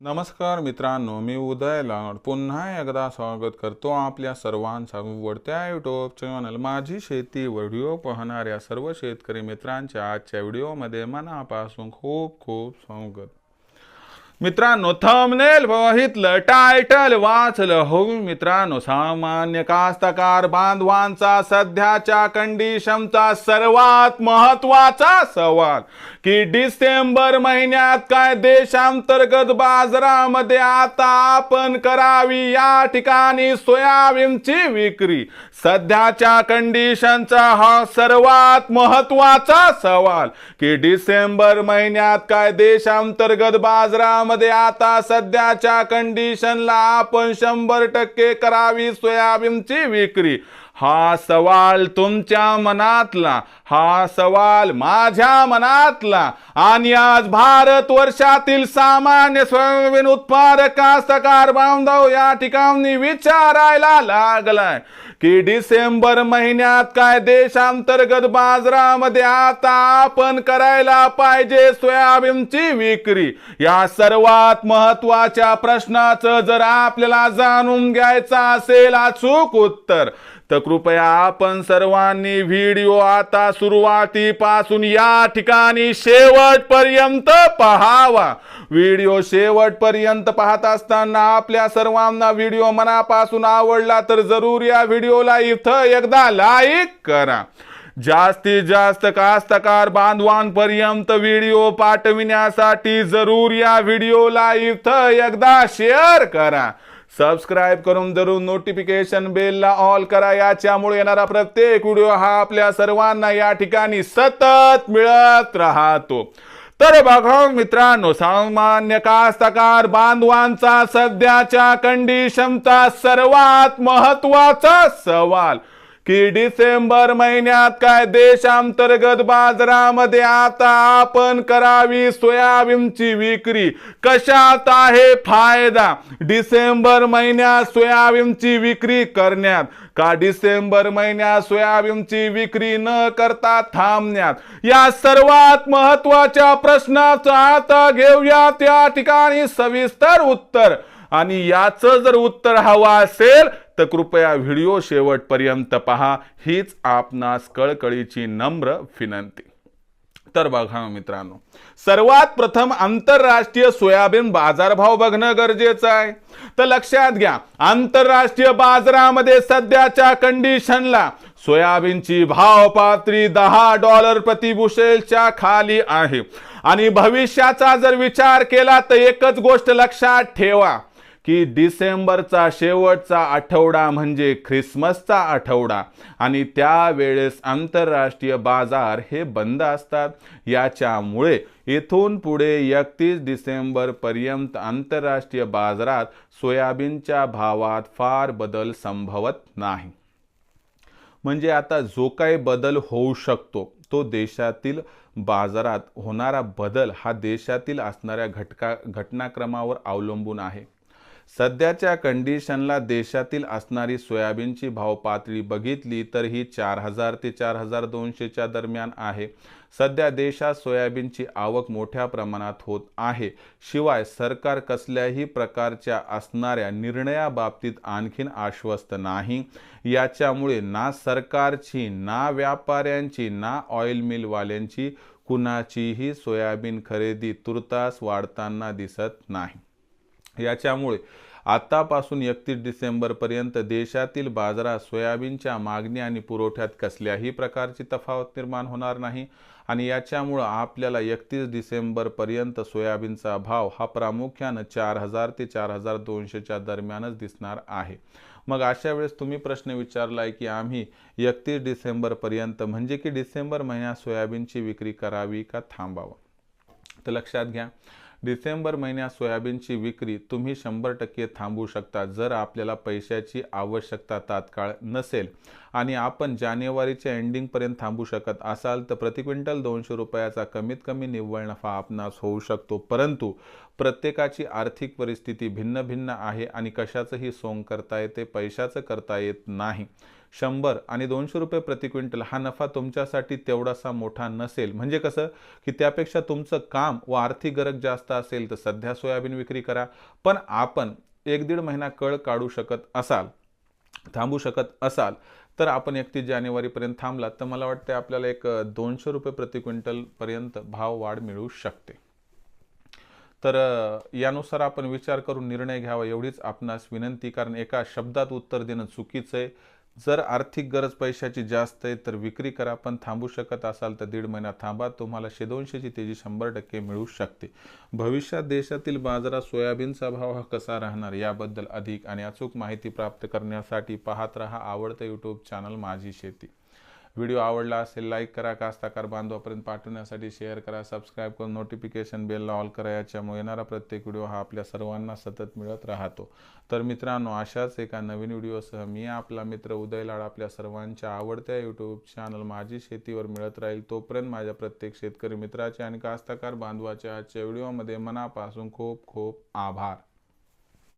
नमस्कार मित्रांनो, मी उदय लाड पुन्हा एकदा स्वागत करतो आपल्या सर्वांचा आवडत्या यूट्यूब चॅनल माझी शेती व्हिडिओ पाहणाऱ्या सर्व शेतकरी मित्रांच्या आजच्या व्हिडिओमध्ये मनापासून खूप खूप स्वागत। मित्रांनो, थंबनेल बघितलं, टायटल वाचलं हो मित्रांनो, सामान्य कास्तकार बांधवांचा सध्याच्या कंडिशनचा सर्वात महत्त्वाचा सवाल की डिसेंबर महिन्यात काय देशांतर्गत बाजारामध्ये आता आपण करावी या ठिकाणी सोयाबीनची विक्री। सध्याच्या कंडिशनचा हा सर्वात महत्त्वाचा सवाल की डिसेंबर महिन्यात काय देशांतर्गत बाजारामध्ये आता सध्याच्या कंडिशनला आपण 100% करावी सोयाबीनची विक्री। हा सवाल तुमच्या मनातला, हा सवाल माझ्या मनातला आणि आज भारत वर्षातील सामान्य सोयाबीन उत्पादक कास्तकार बांधव या ठिकाणी विचारायला लागलाय की डिसेंबर महिन्यात काय देशांतर्गत बाजारामध्ये आता आपण करायला पाहिजे सोयाबीनची विक्री। या सर्वात महत्त्वाच्या प्रश्नाचं जर आपल्याला जाणून घ्यायचं असेल अचूक उत्तर तर कृपया आपण सर्वांनी व्हिडिओ आता सुरुवातीपासून या ठिकाणी शेवटपर्यंत पाहावा। व्हिडिओ शेवटपर्यंत पाहत असताना आपल्या सर्वांना व्हिडिओ मनापासून आवडला तर जरूर या व्हिडिओला इथं एकदा लाईक करा। जास्तीत जास्त कास्तकार बांधवांपर्यंत व्हिडिओ पाठविण्यासाठी जरूर या व्हिडिओला इथं एकदा शेअर करा। सबस्क्राइब करून जरूर नोटिफिकेशन बेलला ऑल करा, याच्यामुळे येणारा प्रत्येक व्हिडिओ हा आपल्या सर्वांना या ठिकाणी सतत मिळत राहतो। तर बघा मित्रांनो, सामान्य कास्तकार बांधवांचा सध्याच्या कंडिशनचा सर्वात महत्त्वाचा सवाल की डिसेंबर महिन्यात काय देशांतर्गत बाजारामध्ये आता आपण करावी सोयाबीनची विक्री। कशात आहे फायदा डिसेंबर महिन्यात सोयाबीनची विक्री करण्यात, का डिसेंबर महिन्यात सोयाबीनची विक्री न करता थांबण्यात? या सर्वात महत्त्वाच्या प्रश्नाचं आता घेऊया त्या ठिकाणी सविस्तर उत्तर। आणि याचं जर उत्तर हवं असेल तर कृपया व्हिडिओ शेवटपर्यंत पहा, हीच आपणास कळकळीची नम्र विनंती। तर बघा मित्रांनो, सर्वात प्रथम आंतरराष्ट्रीय सोयाबीन बाजारभाव बघणं गरजेचं आहे। तर लक्षात घ्या, आंतरराष्ट्रीय बाजारामध्ये सध्याच्या कंडिशनला सोयाबीनची भाव पातळी $10 प्रति बुशेलच्या खाली आहे। आणि भविष्याचा जर विचार केला तर एकच गोष्ट लक्षात ठेवा की डिसेंबरचा शेवटचा आठवडा म्हणजे ख्रिसमसचा आठवडा आणि त्यावेळेस आंतरराष्ट्रीय बाजार हे बंद असतात। याच्यामुळे इथून पुढे 31 डिसेंबर पर्यंत आंतरराष्ट्रीय बाजारात सोयाबीनच्या भावात फार बदल संभवत नाही। म्हणजे आता जो काही बदल होऊ शकतो तो देशातील बाजारात होणारा बदल हा देशातील असणाऱ्या घटनाक्रमावर अवलंबून आहे। सध्याच्या कंडिशनला देशातील असणारी सोयाबीनची भाव पातळी बघितली तर ही 4000 ते 4200च्या दरम्यान आहे। सध्या देशात सोयाबीनची आवक मोठ्या प्रमाणात होत आहे। शिवाय सरकार कसल्याही प्रकारच्या असणाऱ्या निर्णयाबाबतीत आणखीन आश्वस्त नाही। याच्यामुळे ना सरकारची, ना व्यापाऱ्यांची, ना ऑइल मिलवाल्यांची कुणाचीही सोयाबीन खरेदी तुर्तास वाढताना दिसत नाही। याच्यामुळे आतापासून 31 डिसेंबर पर्यंत देशातील बाजारात सोयाबीनच्या मागणी आणि पुरवठ्यात कसल्याही प्रकारची तफावत निर्माण होणार नाही। आणि याच्यामुळे आपल्याला 31 डिसेंबर पर्यंत सोयाबीनचा भाव हा प्रामुख्याने 4000 ते 4200च्या दरम्यानच दिसणार आहे। मग अशा वेळेस तुम्ही प्रश्न विचारलाय की आम्ही 31 डिसेंबर पर्यंत म्हणजे की डिसेंबर महिन्यात सोयाबीनची विक्री करावी का थांबावं? तर लक्षात घ्या, डिसेंबर महिन्यात सोयाबीनची विक्री तुम्ही 100% थांबवू शकता जर आपल्याला पैशाची आवश्यकता तात्काळ नसेल आणि आपण जानेवारीच्या एंडिंगपर्यंत थांबू शकत असाल तर प्रति क्विंटल 200 रुपयाचा कमीत कमी निव्वळ नफा आपणास होऊ शकतो। परंतु प्रत्येकाची आर्थिक परिस्थिती भिन्न भिन्न आहे आणि कशाचंही सोंग करता येते, पैशाचं करता येत नाही। 100 आणि 200 रुपये प्रति क्विंटल हा नफा तुमच्यासाठी तेवढासा मोठा नसेल. म्हणजे कसं की त्यापेक्षा तुमचं काम व आर्थिक गरज जास्त असेल तर सध्या सोयाबीन विक्री करा. पण आपण 1-1.5 महिना कळ काढू शकत असाल, थांबू शकत असाल, तर आपण 31 जानेवारीपर्यंत थांबलात तर मला वाटते आपल्याला एक 200 रुपये प्रति क्विंटलपर्यंत भाव वाढ मिळू शकते. तर यानुसार आपण विचार करून निर्णय घ्यावा एवढीच आपणास विनंती. कारण एका शब्दात उत्तर देणं चुकीचं आहे. जर आर्थिक गरज पैशाची जास्त आहे तर विक्री करा, पण थांबू शकत असाल तर 1.5 महिना थांबा. तुम्हाला 100-200 ची तेजी 100% मिळू शकते. भविष्यात देशातील बाजारात सोयाबीनचा भाव हा कसा राहणार याबद्दल अधिक आणि अचूक माहिती प्राप्त करण्यासाठी पाहत रहा आवडतं यूट्यूब चॅनल माझी शेती. व्हिडिओ आवडला असेल लाईक करा, कास्तकार बांधवापर्यंत पाठवण्यासाठी शेअर करा, सबस्क्राईब करून नोटिफिकेशन बेलला ऑल करा. याच्यामुळे येणारा प्रत्येक व्हिडिओ हा आपल्या सर्वांना सतत मिळत राहतो. तर मित्रांनो, अशाच एका नवीन व्हिडिओसह मी आपला मित्र उदय लाड आपल्या सर्वांच्या आवडत्या यूट्यूब चॅनल माझी शेतीवर मिळत राहील. तोपर्यंत माझ्या प्रत्येक शेतकरी मित्राचे आणि कास्तकार बांधवाच्या आजच्या व्हिडिओमध्ये मनापासून खूप खूप आभार.